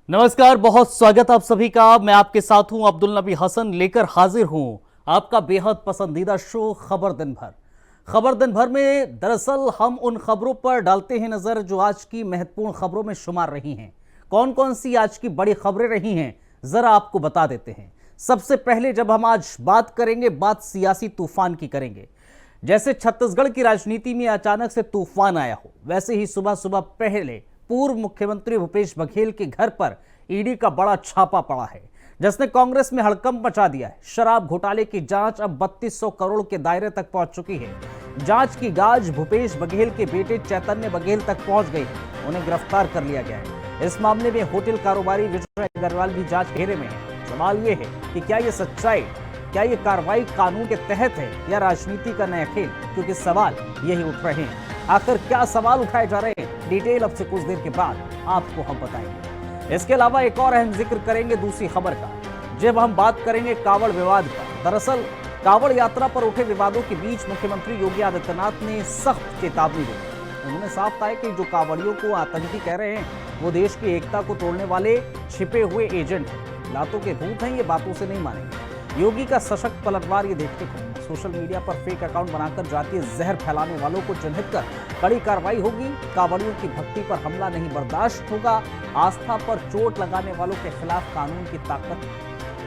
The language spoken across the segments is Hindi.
नमस्कार, बहुत स्वागत आप सभी का। मैं आपके साथ हूं अब्दुल नबी हसन, लेकर हाजिर हूं आपका बेहद पसंदीदा शो खबर दिन भर। खबर दिन भर में दरअसल हम उन खबरों पर डालते हैं नजर जो आज की महत्वपूर्ण खबरों में शुमार रही हैं। कौन कौन सी आज की बड़ी खबरें रही हैं, जरा आपको बता देते हैं। सबसे पहले जब हम आज बात करेंगे, बात सियासी तूफान की करेंगे। जैसे छत्तीसगढ़ की राजनीति में अचानक से तूफान आया हो, वैसे ही सुबह सुबह पहले पूर्व मुख्यमंत्री भूपेश बघेल के घर पर ईडी का बड़ा छापा पड़ा है, जिसने कांग्रेस में हड़कंप मचा दिया है। शराब घोटाले की जांच अब 3200 करोड़ के दायरे तक पहुंच चुकी है। जांच की गाज भूपेश बघेल के बेटे चैतन्य बघेल तक पहुंच गई है। उन्हें गिरफ्तार कर लिया गया है। इस मामले में होटल कारोबारी विजय अग्रवाल भी जांच घेरे में है। सवाल यह है कि क्या यह सच्चाई, क्या ये कार्रवाई कानून के तहत है या राजनीति का नया खेल, क्योंकि सवाल यही उठ रहे हैं। आखिर क्या सवाल उठाए जा रहे हैं, डिटेल अब से कुछ देर के बाद आपको हम बताएंगे। इसके अलावा एक और अहम जिक्र करेंगे दूसरी खबर का, जब हम बात करेंगे कांवड़ विवाद का। दरअसल कांवड़ यात्रा पर उठे विवादों के बीच मुख्यमंत्री योगी आदित्यनाथ ने सख्त चेतावनी दी। उन्होंने साफ कहा कि जो कांवड़ियों को आतंकी कह रहे हैं, वो देश की एकता को तोड़ने वाले छिपे हुए एजेंट हैं, लातों के भूत हैं, ये बातों से नहीं मानेंगे। योगी का सशक्त पलटवार ये देखते को सोशल मीडिया पर फेक अकाउंट बनाकर जातीय जहर फैलाने वालों को चिन्हित कर कड़ी कार्रवाई होगी। कांवड़ियों की भक्ति पर हमला नहीं बर्दाश्त होगा। आस्था पर चोट लगाने वालों के खिलाफ कानून की ताकत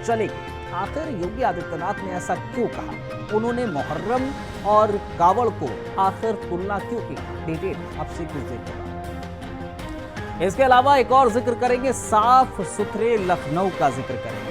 चलेगी। आखिर योगी आदित्यनाथ ने ऐसा क्यों कहा? उन्होंने मुहर्रम और कांवड़ को आखिर तुलना क्यों की? डिटेल अब से कुछ देर के बाद। इसके अलावा एक और जिक्र करेंगे, साफ सुथरे लखनऊ का जिक्र करेंगे।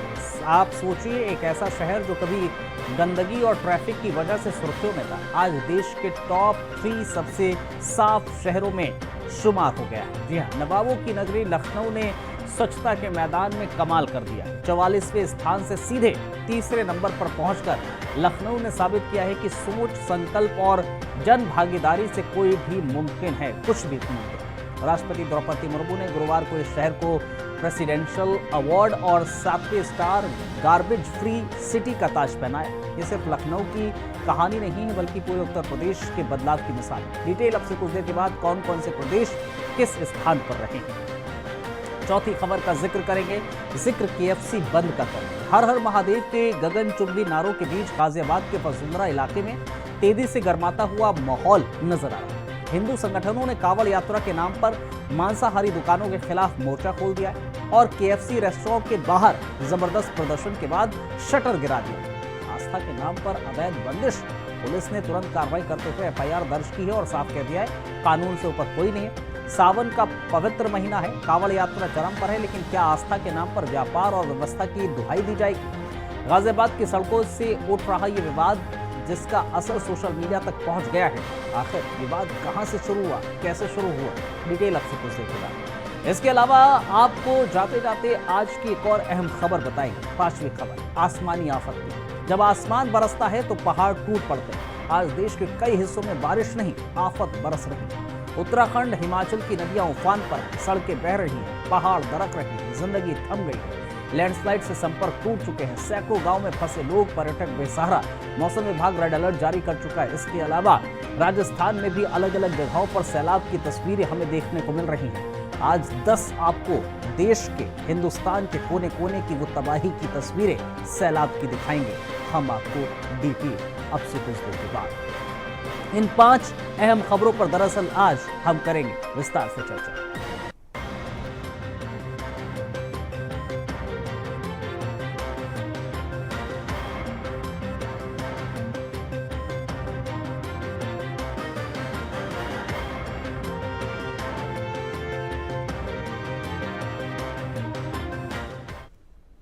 आप सोचिए, एक ऐसा शहर जो कभी गंदगी और ट्रैफिक की वजह से सुर्खियों में था, आज देश के टॉप 3 सबसे साफ शहरों में शुमार हो गया है। जी हाँ, नवाबों की नगरी लखनऊ ने स्वच्छता के मैदान में कमाल कर दिया। 44वें स्थान से सीधे तीसरे नंबर पर पहुंचकर लखनऊ ने साबित किया है कि सोच, संकल्प और जन भागीदारी से कोई भी मुमकिन है, कुछ भी मुमकिन। राष्ट्रपति द्रौपदी मुर्मू ने गुरुवार को इस शहर को प्रेसिडेंशियल अवार्ड और 7वें स्टार गार्बेज फ्री सिटी का ताज पहनाया। ये सिर्फ लखनऊ की कहानी नहीं है, बल्कि पूरे उत्तर प्रदेश के बदलाव की मिसाल है। डिटेल अब से कुछ देर के बाद कौन कौन से प्रदेश किस स्थान पर रहे हैं। चौथी खबर का जिक्र करेंगे, जिक्र KFC बंद का करेंगे। हर हर महादेव के गगनचुंबी नारों के बीच गाजियाबाद के वसुंधरा इलाके में तेजी से गर्माता हुआ माहौल नजर आ रहा है। हिंदू संगठनों ने कांवड़ यात्रा के नाम पर मांसाहारी दुकानों के खिलाफ मोर्चा खोल दिया और KFC रेस्टोरेंट के बाहर जबरदस्त प्रदर्शन के बाद शटर गिरा दिया। आस्था के नाम पर अवैध बंदिश, पुलिस ने तुरंत कार्रवाई करते हुए FIR दर्ज की है और साफ कह दिया है, कानून से ऊपर कोई नहीं है। सावन का पवित्र महीना है, कांवड़ यात्रा चरम पर है, लेकिन क्या आस्था के नाम पर व्यापार और व्यवस्था की दुहाई दी जाएगी? गाजियाबाद की सड़कों से उठ रहा ये विवाद, जिसका असर सोशल मीडिया तक पहुंच गया है। आखिर विवाद कहां से शुरू हुआ, कैसे शुरू हुआ, डिटेल अब से कुछ देखेगा। इसके अलावा आपको जाते जाते आज की एक और अहम खबर बताएंगे। 5वीं खबर, आसमानी आफत की। जब आसमान बरसता है तो पहाड़ टूट पड़ते हैं। आज देश के कई हिस्सों में बारिश नहीं, आफत बरस रही है। उत्तराखंड, हिमाचल की नदियां उफान पर, सड़कें बह रही हैं, पहाड़ दरक रहे हैं, जिंदगी थम गई है। लैंडस्लाइड से संपर्क टूट चुके हैं। सैकड़ों गांव में फंसे लोग, पर्यटक बेसहारा। मौसम विभाग रेड अलर्ट जारी कर चुका है। इसके अलावा राजस्थान में भी अलग अलग जगहों पर सैलाब की तस्वीरें हमें देखने को मिल रही हैं। आज 10 आपको देश के, हिंदुस्तान के कोने कोने की वो तबाही की तस्वीरें सैलाब की दिखाएंगे हम आपको डिटेल अब से कुछ देर के बाद। इन 5 अहम खबरों पर दरअसल आज हम करेंगे विस्तार से चर्चा।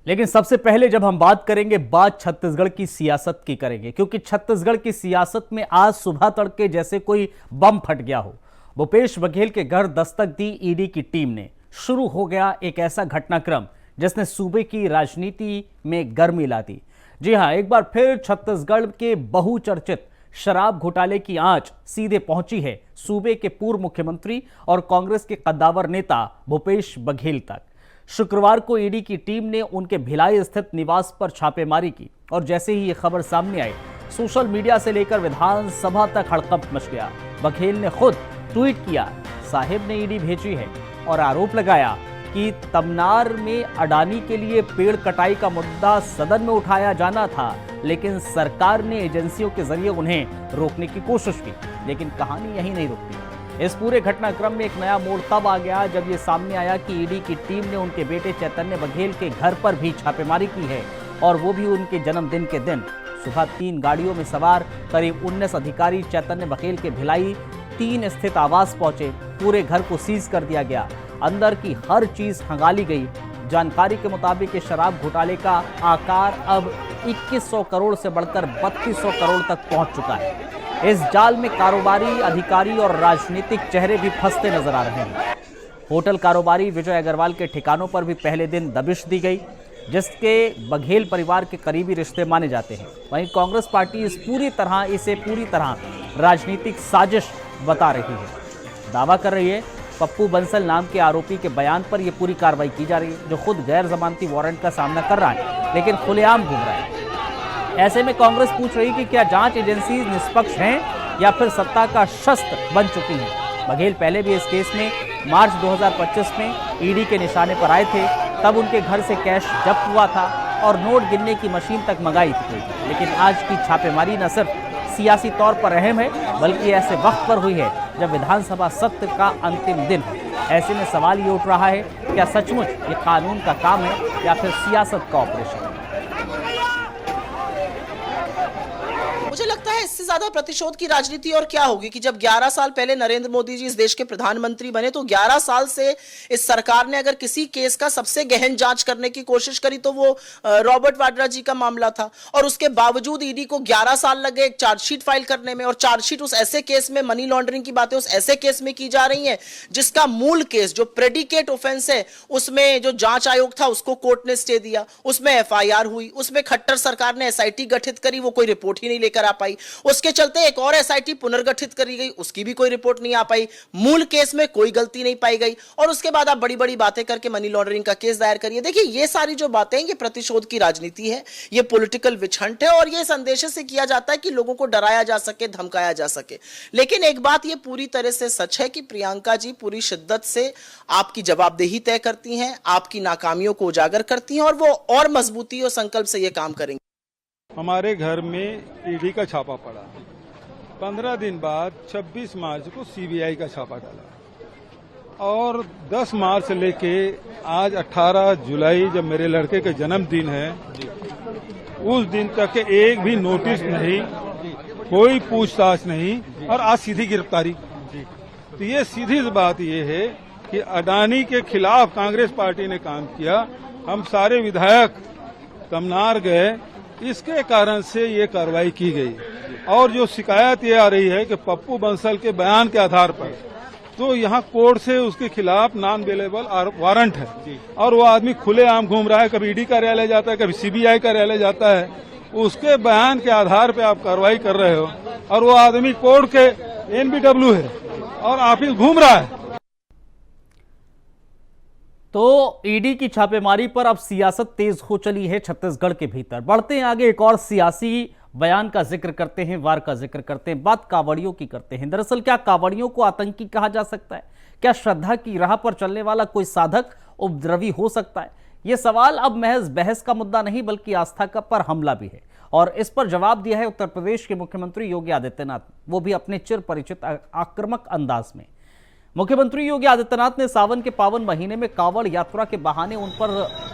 लेकिन सबसे पहले जब हम बात करेंगे, बात छत्तीसगढ़ की सियासत की करेंगे, क्योंकि छत्तीसगढ़ की सियासत में आज सुबह तड़के जैसे कोई बम फट गया हो। भूपेश बघेल के घर दस्तक दी ईडी की टीम ने। शुरू हो गया एक ऐसा घटनाक्रम जिसने सूबे की राजनीति में गर्मी ला दी। जी हां, एक बार फिर छत्तीसगढ़ के बहुचर्चित शराब घोटाले की आंच सीधे पहुंची है सूबे के पूर्व मुख्यमंत्री और कांग्रेस के कद्दावर नेता भूपेश बघेल तक। शुक्रवार को ईडी की टीम ने उनके भिलाई स्थित निवास पर छापेमारी की और जैसे ही ये खबर सामने आई, सोशल मीडिया से लेकर विधानसभा तक हड़कंप मच गया। बघेल ने खुद ट्वीट किया, साहिब ने ईडी भेजी है और आरोप लगाया कि तमनार में अडानी के लिए पेड़ कटाई का मुद्दा सदन में उठाया जाना था, लेकिन सरकार ने एजेंसियों के जरिए उन्हें रोकने की कोशिश की। लेकिन कहानी यहीं नहीं रुकती। इस पूरे घटनाक्रम में एक नया मोड़ तब आ गया जब ये सामने आया कि ईडी की टीम ने उनके बेटे चैतन्य बघेल के घर पर भी छापेमारी की है, और वो भी उनके जन्मदिन के दिन। सुबह 3 गाड़ियों में सवार करीब 19 अधिकारी चैतन्य बघेल के भिलाई 3 स्थित आवास पहुंचे। पूरे घर को सीज कर दिया गया, अंदर की हर चीज खंगाली गई। जानकारी के मुताबिक इस शराब घोटाले का आकार अब 2100 करोड़ से बढ़कर 3200 करोड़ तक पहुंच चुका है। इस जाल में कारोबारी, अधिकारी और राजनीतिक चेहरे भी फंसते नजर आ रहे हैं। होटल कारोबारी विजय अग्रवाल के ठिकानों पर भी पहले दिन दबिश दी गई, जिसके बघेल परिवार के करीबी रिश्ते माने जाते हैं। वहीं कांग्रेस पार्टी इसे पूरी तरह राजनीतिक साजिश बता रही है। दावा कर रही है पप्पू बंसल नाम के आरोपी के बयान पर यह पूरी कार्रवाई की जा रही है, जो खुद गैर जमानती वारंट का सामना कर रहा है लेकिन खुलेआम घूम रहा है। ऐसे में कांग्रेस पूछ रही कि क्या जांच एजेंसी निष्पक्ष हैं या फिर सत्ता का शस्त्र बन चुकी हैं। बघेल पहले भी इस केस में मार्च 2025 में ईडी के निशाने पर आए थे। तब उनके घर से कैश जब्त हुआ था और नोट गिनने की मशीन तक मंगाई थी। लेकिन आज की छापेमारी न सिर्फ सियासी तौर पर अहम है, बल्कि ऐसे वक्त पर हुई है जब विधानसभा सत्र का अंतिम दिन है। ऐसे में सवाल ये उठ रहा है, क्या सचमुच ये कानून का काम है या फिर सियासत का ऑपरेशन? मुझे लगता है इससे ज्यादा प्रतिशोध की राजनीति और क्या होगी कि जब 11 साल पहले नरेंद्र मोदी जी इस देश के प्रधानमंत्री बने, तो 11 साल से इस सरकार ने अगर किसी केस का सबसे गहन जांच करने की कोशिश करी तो वो रॉबर्ट वाड्रा जी का मामला था। और उसके बावजूद ईडी को 11 साल लगे एक चार्जशीट फाइल करने में, और चार्जशीट उस ऐसे केस में, मनी लॉन्ड्रिंग की बातें उस ऐसे केस में की जा रही है जिसका मूल केस, जो प्रेडिकेट ऑफेंस है, उसमें जो जांच आयोग था उसको कोर्ट ने स्टे दिया, उसमें एफआईआर हुई, उसमें खट्टर सरकार ने एसआईटी गठित करी, वो कोई रिपोर्ट ही नहीं लेकर आ पाई। उसके चलते एक और एसआईटी पुनर्गठित करी गई, उसकी भी कोई रिपोर्ट नहीं आ पाई। मूल केस में कोई गलती नहीं पाई गई, और उसके बाद आप बड़ी बड़ी बातें करके मनी लॉन्ड्रिंग का केस दायर करिए। देखिए, ये सारी जो बातें हैं, ये प्रतिशोध की राजनीति है, ये पॉलिटिकल विच हंट है, और ये इस अंदेशे से किया जाता है कि लोगों को डराया जा सके, धमकाया जा सके। लेकिन एक बात ये पूरी तरह से सच है कि प्रियंका जी पूरी शिद्दत से आपकी जवाबदेही तय करती हैं, आपकी नाकामियों को उजागर करती हैं, और वो और मजबूती और संकल्प से ये काम करेंगे। हमारे घर में ईडी का छापा पड़ा। 15 दिन बाद 26 मार्च को सीबीआई का छापा डाला, और 10 मार्च से लेके आज 18 जुलाई जब मेरे लड़के का जन्मदिन है, उस दिन तक एक भी नोटिस नहीं, कोई पूछताछ नहीं, और आज सीधी गिरफ्तारी। तो ये सीधी बात ये है कि अडानी के खिलाफ कांग्रेस पार्टी ने काम किया। हम सारे विधायक तमनार गए, इसके कारण से ये कार्रवाई की गई। और जो शिकायत ये आ रही है कि पप्पू बंसल के बयान के आधार पर, तो यहाँ कोर्ट से उसके खिलाफ नॉन अवेलेबल वारंट है, और वो आदमी खुलेआम घूम रहा है, कभी ईडी कार्यालय जाता है, कभी सीबीआई कार्यालय जाता है। उसके बयान के आधार पर आप कार्रवाई कर रहे हो, और वो आदमी कोर्ट के एनबीडब्ल्यू है और ऑफिस घूम रहा है। तो ईडी की छापेमारी पर अब सियासत तेज हो चली है छत्तीसगढ़ के भीतर। बढ़ते हैं आगे, एक और सियासी बयान का जिक्र करते हैं, वार का जिक्र करते हैं, बात कांवड़ियों की करते हैं। दरअसल क्या कांवड़ियों को आतंकी कहा जा सकता है? क्या श्रद्धा की राह पर चलने वाला कोई साधक उपद्रवी हो सकता है? यह सवाल अब महज बहस का मुद्दा नहीं, बल्कि आस्था का पर हमला भी है। और इस पर जवाब दिया है उत्तर प्रदेश के मुख्यमंत्री योगी आदित्यनाथ, वो भी अपने चिर परिचित आक्रामक अंदाज में। मुख्यमंत्री योगी आदित्यनाथ ने सावन के पावन महीने में कांवड़ यात्रा के बहाने उन पर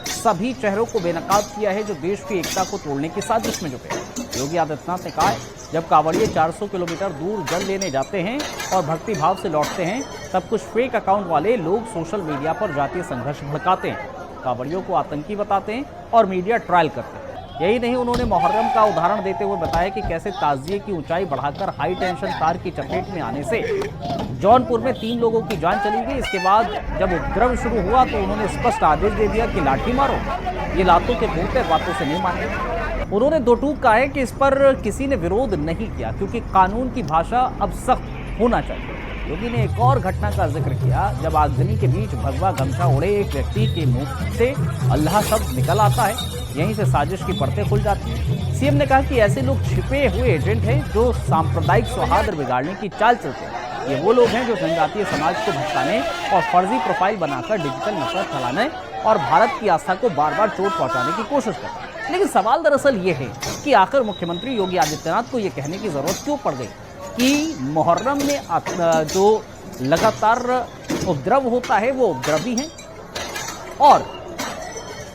सभी चेहरों को बेनकाब किया है जो देश की एकता को तोड़ने की साजिश में जुटे हैं। योगी आदित्यनाथ ने कहा है, जब कांवड़िए 400 किलोमीटर दूर जल लेने जाते हैं और भक्ति भाव से लौटते हैं, तब कुछ फेक अकाउंट वाले लोग सोशल मीडिया पर जातीय संघर्ष भड़काते हैं, कांवड़ियों को आतंकी बताते हैं और मीडिया ट्रायल करते हैं। यही नहीं, उन्होंने मुहर्रम का उदाहरण देते हुए बताया कि कैसे ताजिए की ऊंचाई बढ़ाकर हाई टेंशन तार की चपेट में आने से जौनपुर में 3 लोगों की जान चली गई। इसके बाद जब उपद्रव शुरू हुआ तो उन्होंने स्पष्ट आदेश दे दिया कि लाठी मारो, ये लातों के भूत है, बातों से नहीं माने। उन्होंने दो टूक कहा है कि इस पर किसी ने विरोध नहीं किया, क्योंकि कानून की भाषा अब सख्त होना चाहिए। योगी ने एक और घटना का जिक्र किया, जब आगजनी के बीच भगवा गमछा ओढ़े एक व्यक्ति के मुंह से अल्लाह शब्द निकल आता है, यहीं से साजिश की परतें खुल जाती हैं। सीएम ने कहा कि ऐसे लोग छिपे हुए एजेंट हैं जो सांप्रदायिक सौहार्द बिगाड़ने की चाल चलते हैं। ये वो लोग हैं जो जनजातीय समाज को भटकाने और फर्जी प्रोफाइल बनाकर डिजिटल नफरत फैलाने और भारत की आस्था को बार बार चोट पहुंचाने की कोशिश करते हैं। लेकिन सवाल दरअसल ये है कि आखिर मुख्यमंत्री योगी आदित्यनाथ को ये कहने की जरूरत क्यों पड़ गई कि मुहर्रम में जो लगातार उपद्रव होता है वो उपद्रवी हैं, और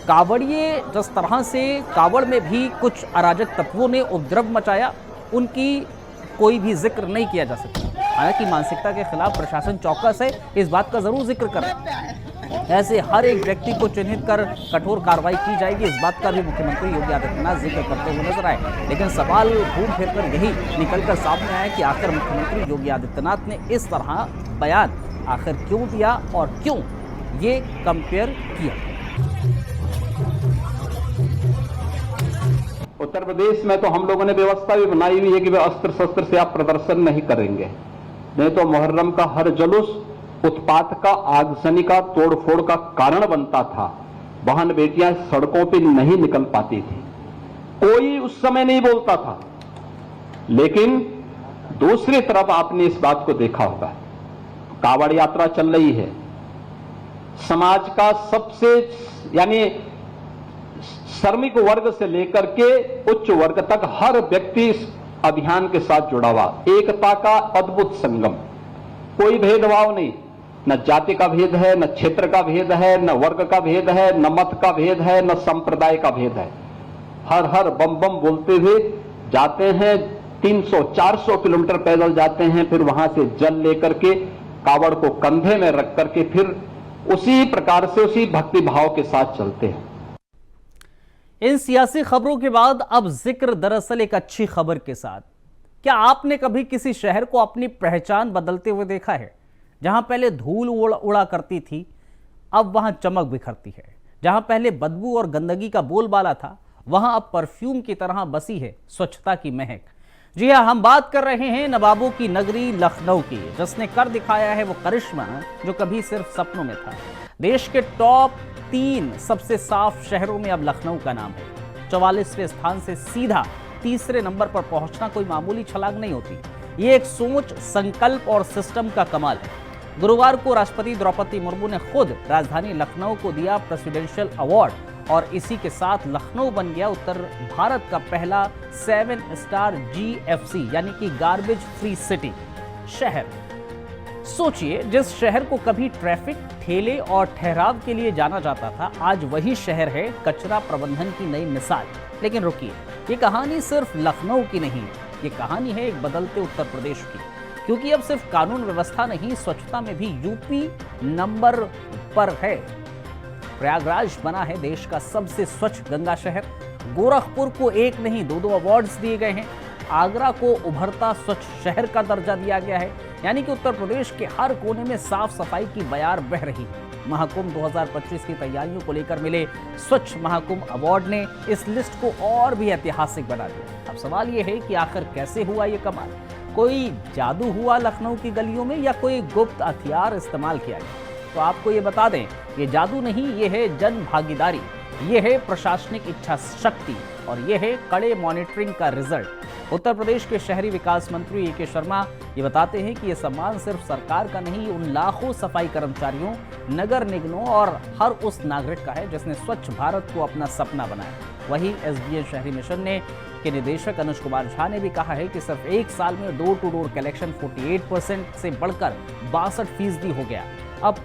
कावड़िए जिस तरह से कावड़ में भी कुछ अराजक तत्वों ने उपद्रव मचाया, उनकी कोई भी जिक्र नहीं किया जा सकता। हालांकि मानसिकता के खिलाफ प्रशासन चौकस है, इस बात का जरूर जिक्र करें। ऐसे हर एक व्यक्ति को चिन्हित कर कठोर कार्रवाई की जाएगी, इस बात का भी मुख्यमंत्री योगी आदित्यनाथ जिक्र करते हुए नजर आए। लेकिन सवाल घूम फिर कर यही निकलकर सामने आया कि आखिर मुख्यमंत्री योगी आदित्यनाथ ने इस तरह बयान आखिर क्यों दिया और क्यों ये कंपेयर किया। उत्तर प्रदेश में तो हम लोगों ने व्यवस्था भी बनाई हुई है कि वे अस्त्र शस्त्र से आप प्रदर्शन नहीं करेंगे, नहीं तो मुहर्रम का हर जुलूस उत्पात का, आगजनी का, तोड़फोड़ का कारण बनता था। बहन बेटियां सड़कों पर नहीं निकल पाती थी, कोई उस समय नहीं बोलता था। लेकिन दूसरी तरफ आपने इस बात को देखा होगा, कावड़ यात्रा चल रही है, समाज का सबसे यानी श्रमिक वर्ग से लेकर के उच्च वर्ग तक हर व्यक्ति इस अभियान के साथ जुड़ा हुआ, एकता का अद्भुत संगम, कोई भेदभाव नहीं, न जाति का भेद है, न क्षेत्र का भेद है, न वर्ग का भेद है, न मत का भेद है, न संप्रदाय का भेद है। हर हर बम बम बोलते हुए जाते हैं, 300-400 किलोमीटर पैदल जाते हैं, फिर वहां से जल लेकर के कावड़ को कंधे में रख करके फिर उसी प्रकार से उसी भक्ति भाव के साथ चलते हैं। इन सियासी खबरों के बाद अब जिक्र दरअसल एक अच्छी खबर के साथ। क्या आपने कभी किसी शहर को अपनी पहचान बदलते हुए देखा है? जहां पहले धूल उड़ा करती थी, अब वहां चमक बिखरती है। जहां पहले बदबू और गंदगी का बोलबाला था, वहां अब परफ्यूम की तरह बसी है स्वच्छता की महक। जी हां, हम बात कर रहे हैं नवाबों की नगरी लखनऊ की, जिसने कर दिखाया है वो करिश्मा जो कभी सिर्फ सपनों में था। देश के टॉप 3 सबसे साफ शहरों में अब लखनऊ का नाम है। 44वें स्थान से सीधा तीसरे नंबर पर पहुंचना कोई मामूली छलांग नहीं होती। ये एक सोच, संकल्प और सिस्टम का कमाल है। गुरुवार को राष्ट्रपति द्रौपदी मुर्मू ने खुद राजधानी लखनऊ को दिया प्रेसिडेंशियल अवार्ड, और इसी के साथ लखनऊ बन गया उत्तर भारत का पहला 7 स्टार GFC यानी कि गार्बेज फ्री सिटी शहर। सोचिए, जिस शहर को कभी ट्रैफिक, ठेले और ठहराव के लिए जाना जाता था, आज वही शहर है कचरा प्रबंधन की नई मिसाल। लेकिन रुकिए, ये कहानी सिर्फ लखनऊ की नहीं, ये कहानी है एक बदलते उत्तर प्रदेश की। क्योंकि अब सिर्फ कानून व्यवस्था नहीं, स्वच्छता में भी यूपी नंबर पर है। प्रयागराज बना है देश का सबसे स्वच्छ गंगा शहर। गोरखपुर को 1 नहीं 2 अवार्ड्स दिए गए हैं। आगरा को उभरता स्वच्छ शहर का दर्जा दिया गया है। यानी कि उत्तर प्रदेश के हर कोने में साफ सफाई की बयार बह रही है। महाकुंभ 2025 की तैयारियों को लेकर मिले स्वच्छ महाकुंभ अवार्ड ने इस लिस्ट को और भी ऐतिहासिक बना दिया। अब सवाल यह है कि आखिर कैसे हुआ ये कमाल? कोई जादू हुआ लखनऊ की गलियों में, या कोई गुप्त हथियार इस्तेमाल किया गया? तो आपको ये बता दें, ये जादू नहीं, ये है जन भागीदारी, ये है प्रशासनिक इच्छा शक्ति, और ये है कड़े मॉनिटरिंग का रिजल्ट। उत्तर प्रदेश के शहरी विकास मंत्री ए के शर्मा ये बताते हैं कि ये सम्मान सिर्फ सरकार का नहीं, उन लाखों सफाई कर्मचारियों, नगर निगमों और हर उस नागरिक का है जिसने स्वच्छ भारत को अपना सपना बनाया। वहीं SDN शहरी मिशन के निदेशक अनुज कुमार झा ने भी कहा है कि सिर्फ 1 साल में डोर टू डोर कलेक्शन 48% से बढ़कर 62% हो गया। अब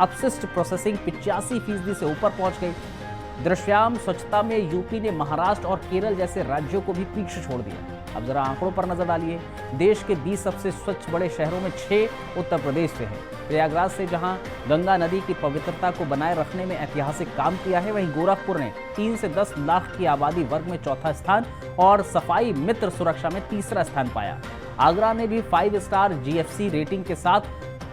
अपशिष्ट प्रोसेसिंग 85% से ऊपर पहुंच गई। दृश्याम स्वच्छता में यूपी ने महाराष्ट्र और केरल जैसे राज्यों को भी पीछे छोड़ दिया। अब जरा आंकड़ों पर नजर डालिए। देश के 20 सबसे स्वच्छ बड़े शहरों में 6 उत्तर प्रदेश से हैं। प्रयागराज से जहां गंगा नदी की पवित्रता को बनाए रखने में ऐतिहासिक काम किया है, वहीं गोरखपुर ने 3 से 10 लाख की आबादी वर्ग में 4था स्थान और सफाई मित्र सुरक्षा में 3रा स्थान पाया। आगरा ने भी 5 स्टार GFC रेटिंग के साथ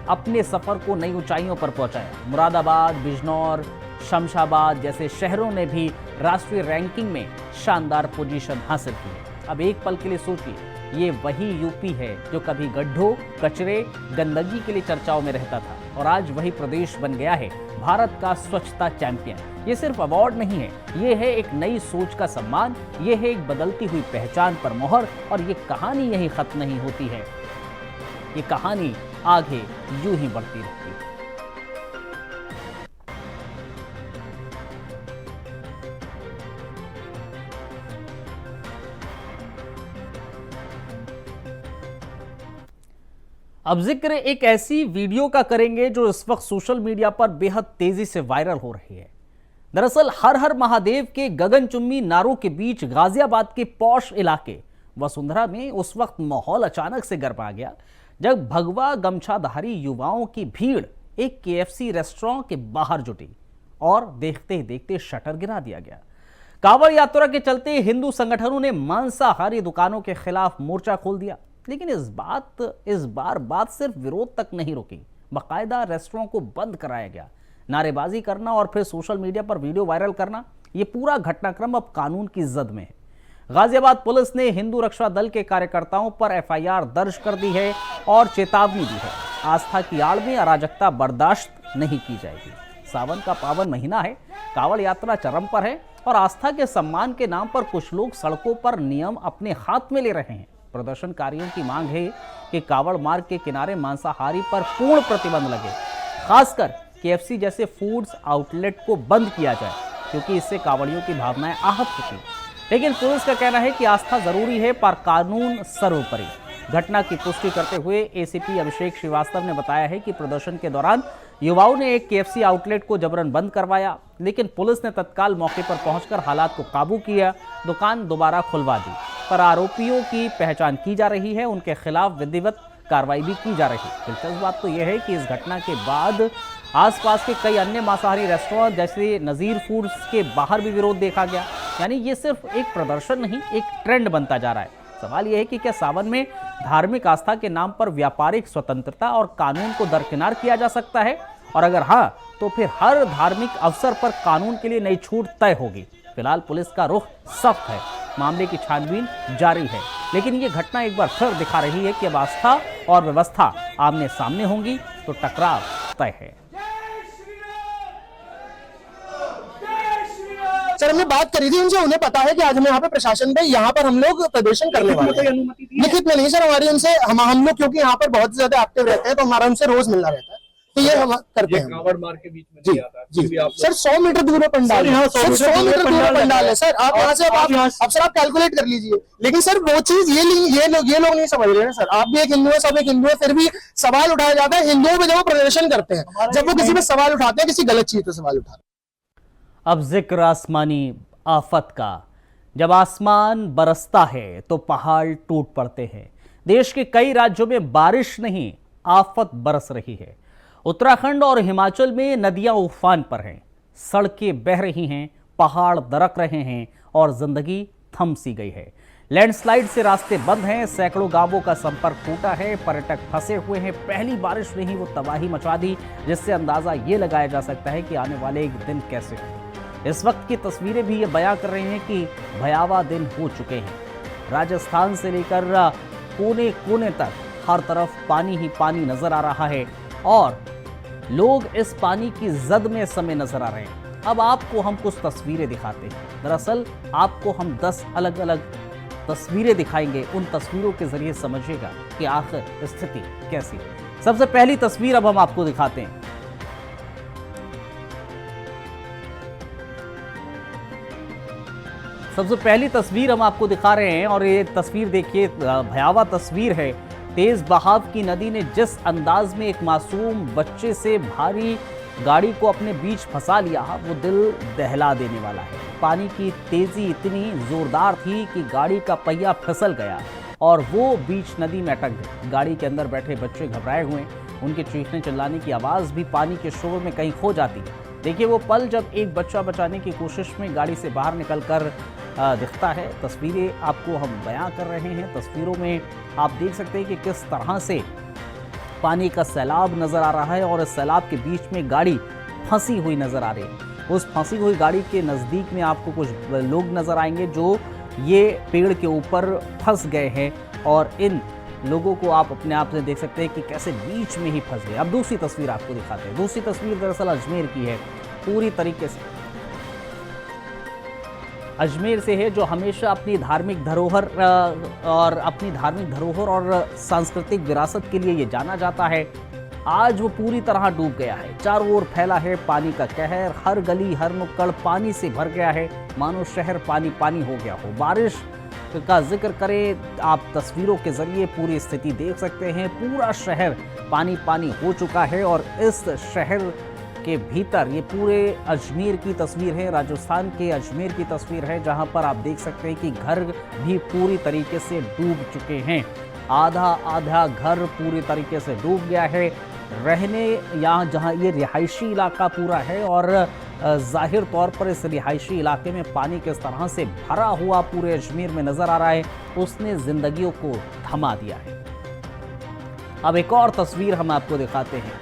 अपने सफर को नई ऊंचाइयों पर पहुंचाया। मुरादाबाद, बिजनौर, शमशाबाद जैसे शहरों ने भी राष्ट्रीय रैंकिंग में शानदार पोजीशन हासिल की। अब एक पल के लिए सोचिए, ये वही यूपी है जो कभी गड्ढों, कचरे, गंदगी के लिए चर्चाओं में रहता था, और आज वही प्रदेश बन गया है भारत का स्वच्छता चैंपियन। ये सिर्फ अवार्ड नहीं है, ये है एक नई सोच का सम्मान, ये है एक बदलती हुई पहचान पर मोहर, और ये कहानी यही खत्म नहीं होती है। ये कहानी आगे यूं ही बढ़ती रहती। अब जिक्र एक ऐसी वीडियो का करेंगे जो इस वक्त सोशल मीडिया पर बेहद तेजी से वायरल हो रही है। दरअसल हर हर महादेव के गगनचुम्बी नारों के बीच गाजियाबाद के पौष इलाके वसुंधरा में उस वक्त माहौल अचानक से गर्मा गया जब भगवा गमछाधारी युवाओं की भीड़ एक KFC रेस्टोरेंट के बाहर जुटी और देखते ही देखते शटर गिरा दिया गया। कांवड़ यात्रा के चलते हिंदू संगठनों ने मांसाहारी दुकानों के खिलाफ मोर्चा खोल दिया, लेकिन इस बार बात सिर्फ विरोध तक नहीं रुकी, बाकायदा रेस्टोरेंट को बंद कराया गया। नारेबाजी करना और फिर सोशल मीडिया पर वीडियो वायरल करना, ये पूरा घटनाक्रम अब कानून की जद में है। गाजियाबाद पुलिस ने हिंदू रक्षा दल के कार्यकर्ताओं पर FIR दर्ज कर दी है और चेतावनी दी है, आस्था की आड़ में अराजकता बर्दाश्त नहीं की जाएगी। सावन का पावन महीना है, कांवड़ यात्रा चरम पर है और आस्था के सम्मान के नाम पर कुछ लोग सड़कों पर नियम अपने हाथ में ले रहे हैं। प्रदर्शनकारियों की मांग है कि कांवड़ मार्ग के किनारे मांसाहारी पर पूर्ण प्रतिबंध लगे, खासकर KFC जैसे फूड्स आउटलेट को बंद किया जाए, क्योंकि इससे कांवड़ियों की भावनाएं आहत होती। लेकिन पुलिस का कहना है कि आस्था जरूरी है पर कानून सर्वोपरि। घटना की पुष्टि करते हुए ACP अभिषेक श्रीवास्तव ने बताया है कि प्रदर्शन के दौरान युवाओं ने एक KFC आउटलेट को जबरन बंद करवाया, लेकिन पुलिस ने तत्काल मौके पर पहुंचकर हालात को काबू किया, दुकान दोबारा खुलवा दी। पर आरोपियों की पहचान की जा रही है, उनके खिलाफ विधिवत कार्रवाई भी की जा रही है। दिलचस्प बात तो यह है कि इस घटना के बाद आसपास के कई अन्य मांसाहारी रेस्टोरेंट जैसे नज़ीर फूड्स के बाहर भी विरोध देखा गया। यानी ये सिर्फ एक प्रदर्शन नहीं, एक ट्रेंड बनता जा रहा है। सवाल यह है कि क्या सावन में धार्मिक आस्था के नाम पर व्यापारिक स्वतंत्रता और कानून को दरकिनार किया जा सकता है, और अगर हाँ तो फिर हर धार्मिक अवसर पर कानून के लिए नई छूट तय होगी। फिलहाल पुलिस का रुख सख्त है, मामले की छानबीन जारी है, लेकिन ये घटना एक बार फिर दिखा रही है कि अब आस्था और व्यवस्था आमने सामने होंगी तो टकराव तय है। सर हमने बात करी थी उनसे, उन्हें पता है कि आज हमें यहाँ पे प्रशासन पे यहाँ पर हम लोग प्रदर्शन करने वाले हैं। लिखित में नहीं सर, हमारी उनसे हम लोग क्योंकि यहाँ पर बहुत ज्यादा एक्टिव रहते हैं तो हमारा उनसे रोज मिलना रहता है, तो ये हम करते हैं। कांवड़ मार्ग के बीच में जी जी सर 100 मीटर दूर है पंडाल, 100 मीटर दूर है पंडाल है सर। आप यहाँ से अब सर आप कैलकुलेट कर लीजिए। लेकिन सर वो चीज ये लोग नहीं समझ रहे हैं सर। आप भी एक हिंदू है, सब एक हिंदू है, फिर भी सवाल उठाया जाता है हिंदुओं पे जब वो प्रदर्शन करते हैं, जब वो किसी पे सवाल उठाते हैं, किसी गलत चीज पे सवाल उठाते हैं। अब जिक्र आसमानी आफत का। जब आसमान बरसता है तो पहाड़ टूट पड़ते हैं। देश के कई राज्यों में बारिश नहीं, आफत बरस रही है। उत्तराखंड और हिमाचल में नदियां उफान पर हैं, सड़कें बह रही हैं, पहाड़ दरक रहे हैं और जिंदगी थम सी गई है। लैंडस्लाइड से रास्ते बंद हैं, सैकड़ों गांवों का संपर्क टूटा है, पर्यटक फंसे हुए हैं। पहली बारिश ने ही वो तबाही मचा दी जिससे अंदाजा ये लगाया जा सकता है कि आने वाले एक दिन कैसे हो। इस वक्त की तस्वीरें भी ये बयां कर रही हैं कि भयावह दिन हो चुके हैं। राजस्थान से लेकर कोने कोने तक हर तरफ पानी ही पानी नजर आ रहा है और लोग इस पानी की जद में समय नजर आ रहे हैं। अब आपको हम कुछ तस्वीरें दिखाते हैं। दरअसल आपको हम 10 अलग अलग तस्वीरें दिखाएंगे। उन तस्वीरों के जरिए समझिएगा कि आखिर स्थिति कैसी है। सबसे पहली तस्वीर अब हम आपको दिखाते हैं। सबसे पहली तस्वीर हम आपको दिखा रहे हैं और ये तस्वीर देखिए, भयावह तस्वीर है। तेज बहाव की नदी ने जिस अंदाज में एक मासूम बच्चे से भारी गाड़ी को अपने बीच फंसा लिया, वो दिल दहला देने वाला है। पानी की तेजी इतनी जोरदार थी कि गाड़ी का पहिया फिसल गया और वो बीच नदी में अटक गई। गाड़ी के अंदर बैठे बच्चे घबराए हुए हैं, उनके चीखने चिल्लाने की आवाज़ भी पानी के शोर में कहीं खो जाती है। देखिए वो पल जब एक बच्चा बचाने की कोशिश में गाड़ी से बाहर निकलकर दिखता है। तस्वीरें आपको हम बयां कर रहे हैं। तस्वीरों में आप देख सकते हैं कि किस तरह से पानी का सैलाब नज़र आ रहा है और इस सैलाब के बीच में गाड़ी फंसी हुई नज़र आ रही है। उस फंसी हुई गाड़ी के नज़दीक में आपको कुछ लोग नज़र आएंगे जो ये पेड़ के ऊपर फंस गए हैं और इन लोगों को आप अपने आप से देख सकते हैं कि कैसे बीच में ही फंस गए। अब दूसरी तस्वीर आपको दिखाते हैं। दूसरी तस्वीर दरअसल अजमेर की है। पूरी तरीके से अजमेर से है, जो हमेशा अपनी धार्मिक धरोहर और सांस्कृतिक विरासत के लिए ये जाना जाता है। आज वो पूरी तरह डूब गया है। चारों ओर फैला है पानी का कहर, हर गली हर नुक्कड़ पानी से भर गया है, मानो शहर पानी पानी हो गया हो। बारिश का जिक्र करें आप, तस्वीरों के जरिए पूरी स्थिति देख सकते हैं। पूरा शहर पानी पानी हो चुका है और इस शहर के भीतर ये पूरे अजमेर की तस्वीर है, राजस्थान के अजमेर की तस्वीर है, जहां पर आप देख सकते हैं कि घर भी पूरी तरीके से डूब चुके हैं। आधा आधा घर पूरी तरीके से डूब गया है। रहने यहाँ जहाँ ये रिहायशी इलाका पूरा है और जाहिर तौर पर इस रिहायशी इलाके में पानी किस तरह से भरा हुआ पूरे अजमेर में नजर आ रहा है, उसने जिंदगियों को थमा दिया है। अब एक और तस्वीर हम आपको दिखाते हैं,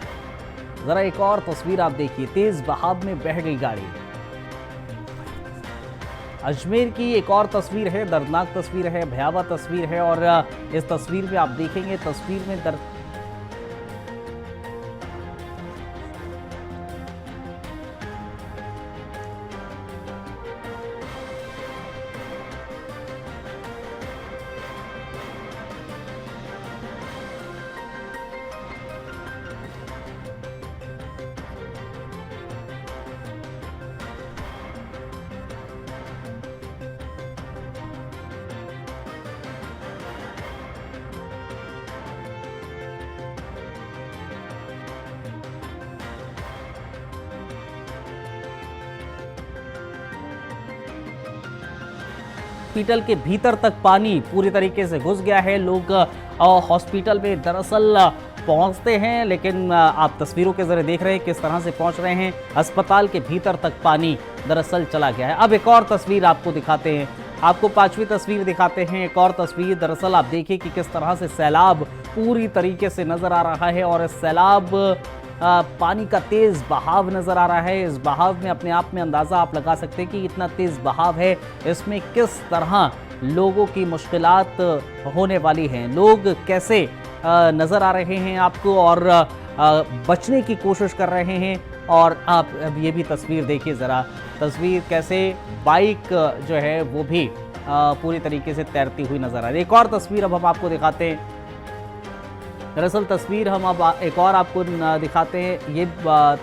जरा एक और तस्वीर आप देखिए। तेज बहाव में बह गई गाड़ी। अजमेर की एक और तस्वीर है, दर्दनाक तस्वीर है, भयावह तस्वीर है और इस तस्वीर में आप देखेंगे, तस्वीर में हॉस्पिटल के भीतर तक पानी पूरी तरीके से घुस गया है। लोग हॉस्पिटल में दरअसल पहुंचते हैं, लेकिन आप तस्वीरों के जरिए देख रहे हैं किस तरह से पहुंच रहे हैं। अस्पताल के भीतर तक पानी दरअसल चला गया है। अब एक और तस्वीर आपको दिखाते हैं, आपको पांचवी तस्वीर दिखाते हैं। एक और तस्वीर दरअसल आप देखिए कि किस तरह से सैलाब पूरी तरीके से नजर आ रहा है और इस सैलाब पानी का तेज बहाव नजर आ रहा है। इस बहाव में अपने आप में अंदाजा आप लगा सकते हैं कि इतना तेज बहाव है, इसमें किस तरह लोगों की मुश्किलात होने वाली हैं। लोग कैसे नजर आ रहे हैं आपको और बचने की कोशिश कर रहे हैं। और आप अब ये भी तस्वीर देखिए ज़रा, तस्वीर कैसे बाइक जो है वो भी पूरी तरीके से तैरती हुई नजर आ रही है। एक और तस्वीर अब हम आपको दिखाते हैं। दरअसल तस्वीर हम अब एक और आपको दिखाते हैं। ये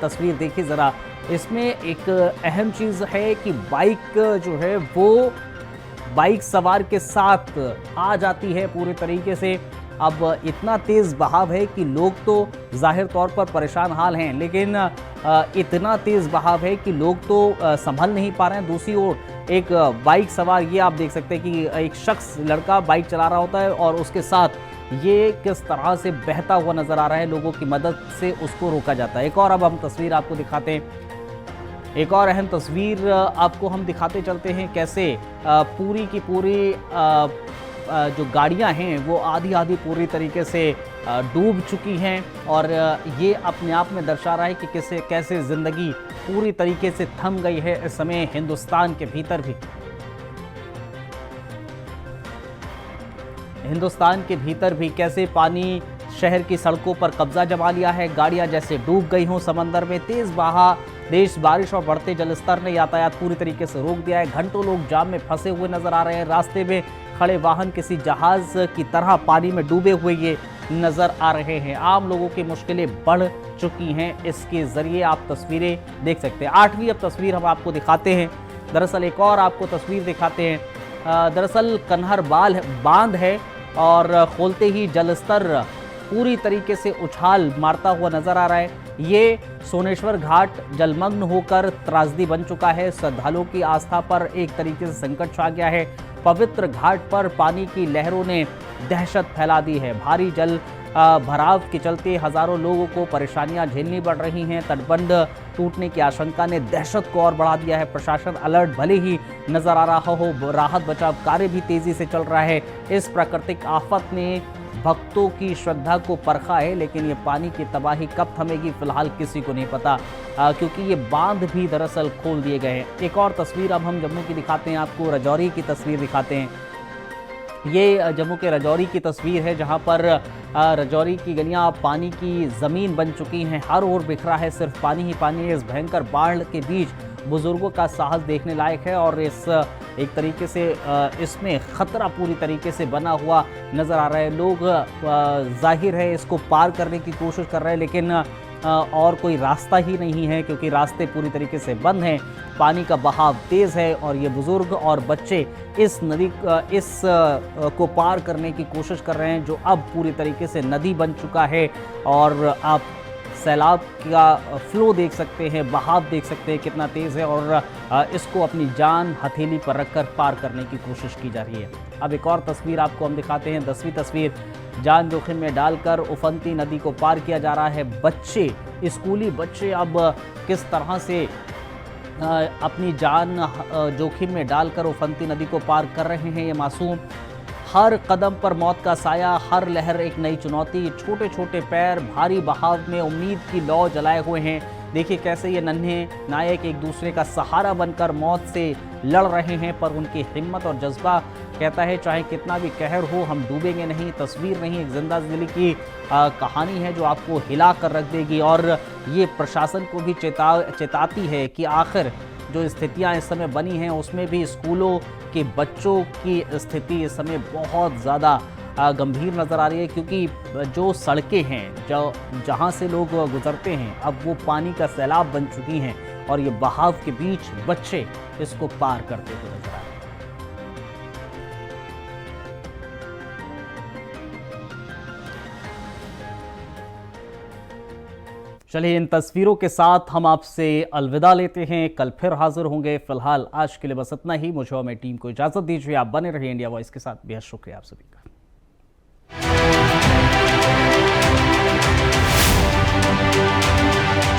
तस्वीर देखिए ज़रा, इसमें एक अहम चीज़ है कि बाइक जो है वो बाइक सवार के साथ आ जाती है पूरी तरीके से। अब इतना तेज़ बहाव है कि लोग तो जाहिर तौर पर परेशान हाल हैं, लेकिन इतना तेज़ बहाव है कि लोग तो संभल नहीं पा रहे हैं। दूसरी ओर एक बाइक सवार, ये आप देख सकते हैं कि एक शख्स लड़का बाइक चला रहा होता है और उसके साथ ये किस तरह से बहता हुआ नज़र आ रहा है। लोगों की मदद से उसको रोका जाता है। एक और अब हम तस्वीर आपको दिखाते हैं। एक और अहम तस्वीर आपको हम दिखाते चलते हैं, कैसे पूरी की पूरी जो गाड़ियां हैं वो आधी आधी पूरी तरीके से डूब चुकी हैं और ये अपने आप में दर्शा रहा है कि कैसे ज़िंदगी पूरी तरीके से थम गई है इस समय हिंदुस्तान के भीतर भी। हिंदुस्तान के भीतर भी कैसे पानी शहर की सड़कों पर कब्जा जमा लिया है। गाड़ियां जैसे डूब गई हों समंदर में। तेज तेज बारिश और बढ़ते जलस्तर ने यातायात पूरी तरीके से रोक दिया है। घंटों लोग जाम में फंसे हुए नजर आ रहे हैं। रास्ते में खड़े वाहन किसी जहाज की तरह पानी में डूबे हुए ये नजर आ रहे हैं। आम लोगों की मुश्किलें बढ़ चुकी हैं। इसके जरिए आप तस्वीरें देख सकते हैं। आठवीं अब तस्वीर हम आपको दिखाते हैं। दरअसल एक और आपको तस्वीर दिखाते हैं। दरअसल कन्हर बांध है और खोलते ही जलस्तर पूरी तरीके से उछाल मारता हुआ नजर आ रहा है। ये सोनेश्वर घाट जलमग्न होकर त्रासदी बन चुका है। श्रद्धालुओं की आस्था पर एक तरीके से संकट छा गया है। पवित्र घाट पर पानी की लहरों ने दहशत फैला दी है। भारी जल भराव के चलते हजारों लोगों को परेशानियां झेलनी पड़ रही हैं। तटबंध टूटने की आशंका ने दहशत को और बढ़ा दिया है। प्रशासन अलर्ट भले ही नजर आ रहा हो, राहत बचाव कार्य भी तेजी से चल रहा है। इस प्राकृतिक आफत ने भक्तों की श्रद्धा को परखा है, लेकिन ये पानी की तबाही कब थमेगी फिलहाल किसी को नहीं पता, क्योंकि ये बांध भी दरअसल खोल दिए गए हैं। एक और तस्वीर अब हम जम्मू की दिखाते हैं आपको, रजौरी की तस्वीर दिखाते हैं। ये जम्मू के रजौरी की तस्वीर है, जहां पर रजौरी की गलियां पानी की ज़मीन बन चुकी हैं। हर ओर बिखरा है सिर्फ पानी ही पानी है। इस भयंकर बाढ़ के बीच बुजुर्गों का साहस देखने लायक है और इस एक तरीके से इसमें खतरा पूरी तरीके से बना हुआ नज़र आ रहा है। लोग जाहिर है इसको पार करने की कोशिश कर रहे हैं, लेकिन और कोई रास्ता ही नहीं है क्योंकि रास्ते पूरी तरीके से बंद हैं। पानी का बहाव तेज़ है और ये बुज़ुर्ग और बच्चे इस नदी को पार करने की कोशिश कर रहे हैं, जो अब पूरी तरीके से नदी बन चुका है। और आप सैलाब का फ्लो देख सकते हैं, बहाव देख सकते हैं कितना तेज़ है और इसको अपनी जान हथेली पर रखकर पार करने की कोशिश की जा रही है। अब एक और तस्वीर आपको हम दिखाते हैं, 10वीं तस्वीर। जान जोखिम में डालकर उफनती नदी को पार किया जा रहा है। बच्चे, स्कूली बच्चे अब किस तरह से अपनी जान जोखिम में डालकर उफनती नदी को पार कर रहे हैं ये मासूम। हर कदम पर मौत का साया, हर लहर एक नई चुनौती। छोटे छोटे पैर भारी बहाव में उम्मीद की लौ जलाए हुए हैं। देखिए कैसे ये नन्हे नायक एक दूसरे का सहारा बनकर मौत से लड़ रहे हैं, पर उनकी हिम्मत और जज्बा कहता है चाहे कितना भी कहर हो हम डूबेंगे नहीं। तस्वीर नहीं, एक जिंदा दिली की कहानी है जो आपको हिला कर रख देगी और ये प्रशासन को भी चेताती है कि आखिर जो स्थितियां इस समय बनी हैं उसमें भी स्कूलों के बच्चों की स्थिति इस समय बहुत ज़्यादा गंभीर नज़र आ रही है, क्योंकि जो सड़कें हैं जहां से लोग गुजरते हैं अब वो पानी का सैलाब बन चुकी हैं और ये बहाव के बीच बच्चे इसको पार करते हुए नजर आ रहे हैं। चलिए इन तस्वीरों के साथ हम आपसे अलविदा लेते हैं, कल फिर हाजिर होंगे। फिलहाल आज के लिए बस इतना ही। मुझे और मेरी टीम को इजाजत दीजिए। आप बने रहिए इंडिया वॉइस के साथ। बेहद शुक्रिया आप सभी का।